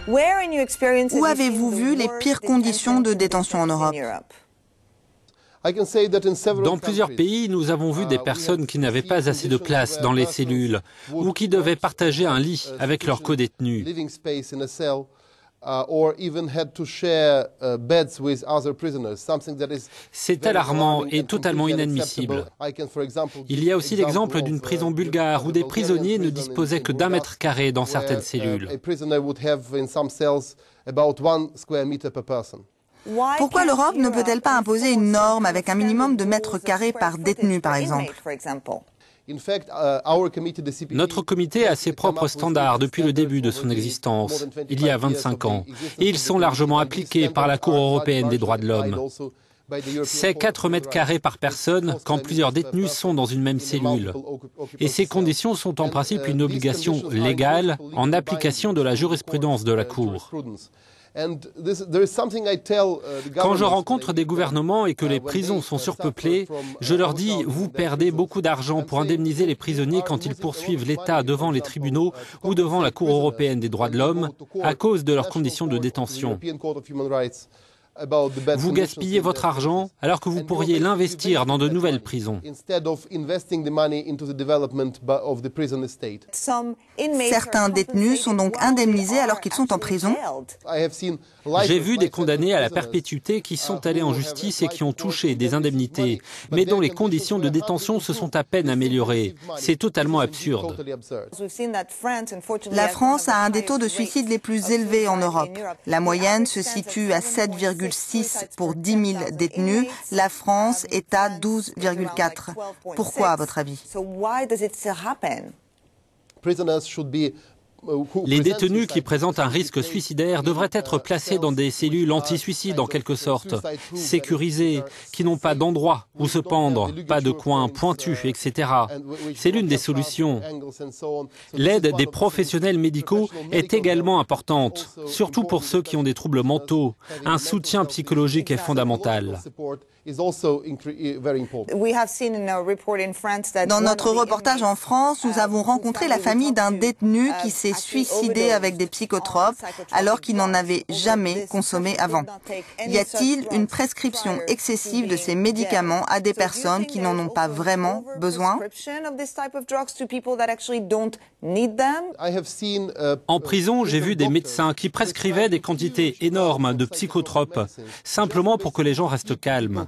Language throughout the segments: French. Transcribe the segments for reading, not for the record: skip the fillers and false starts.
Où avez-vous vu les pires conditions de détention en Europe? Dans plusieurs pays, nous avons vu des personnes qui n'avaient pas assez de place dans les cellules ou qui devaient partager un lit avec leurs codétenus. C'est alarmant et totalement inadmissible. Il y a aussi l'exemple d'une prison bulgare où des prisonniers ne disposaient que d'1 mètre carré dans certaines cellules. Pourquoi l'Europe ne peut-elle pas imposer une norme avec un minimum de mètres carrés par détenu, par exemple? Notre comité a ses propres standards depuis le début de son existence, il y a 25 ans, et ils sont largement appliqués par la Cour européenne des droits de l'homme. C'est 4 mètres carrés par personne quand plusieurs détenus sont dans une même cellule. Et ces conditions sont en principe une obligation légale en application de la jurisprudence de la Cour. Quand je rencontre des gouvernements et que les prisons sont surpeuplées, je leur dis « Vous perdez beaucoup d'argent pour indemniser les prisonniers quand ils poursuivent l'État devant les tribunaux ou devant la Cour européenne des droits de l'homme à cause de leurs conditions de détention. Vous gaspillez votre argent alors que vous pourriez l'investir dans de nouvelles prisons. » Certains détenus sont donc indemnisés alors qu'ils sont en prison? J'ai vu des condamnés à la perpétuité qui sont allés en justice et qui ont touché des indemnités, mais dont les conditions de détention se sont à peine améliorées. C'est totalement absurde. La France a un des taux de suicide les plus élevés en Europe. La moyenne se situe à 7,6 pour 10 000 détenus. La France est à 12,4. Pourquoi, à votre avis? Les détenus qui présentent un risque suicidaire devraient être placés dans des cellules anti-suicide en quelque sorte, sécurisées, qui n'ont pas d'endroit où se pendre, pas de coins pointus, etc. C'est l'une des solutions. L'aide des professionnels médicaux est également importante, surtout pour ceux qui ont des troubles mentaux. Un soutien psychologique est fondamental. Dans notre reportage en France, nous avons rencontré la famille d'un détenu qui s'est suicidé avec des psychotropes alors qu'il n'en avait jamais consommé avant. Y a-t-il une prescription excessive de ces médicaments à des personnes qui n'en ont pas vraiment besoin? En prison, j'ai vu des médecins qui prescrivaient des quantités énormes de psychotropes, simplement pour que les gens restent calmes.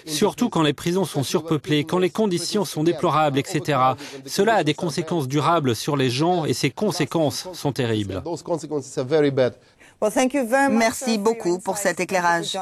Surtout quand les prisons sont surpeuplées, quand les conditions sont déplorables, etc. Cela a des conséquences durables sur les gens et ces conséquences sont terribles. Merci beaucoup pour cet éclairage.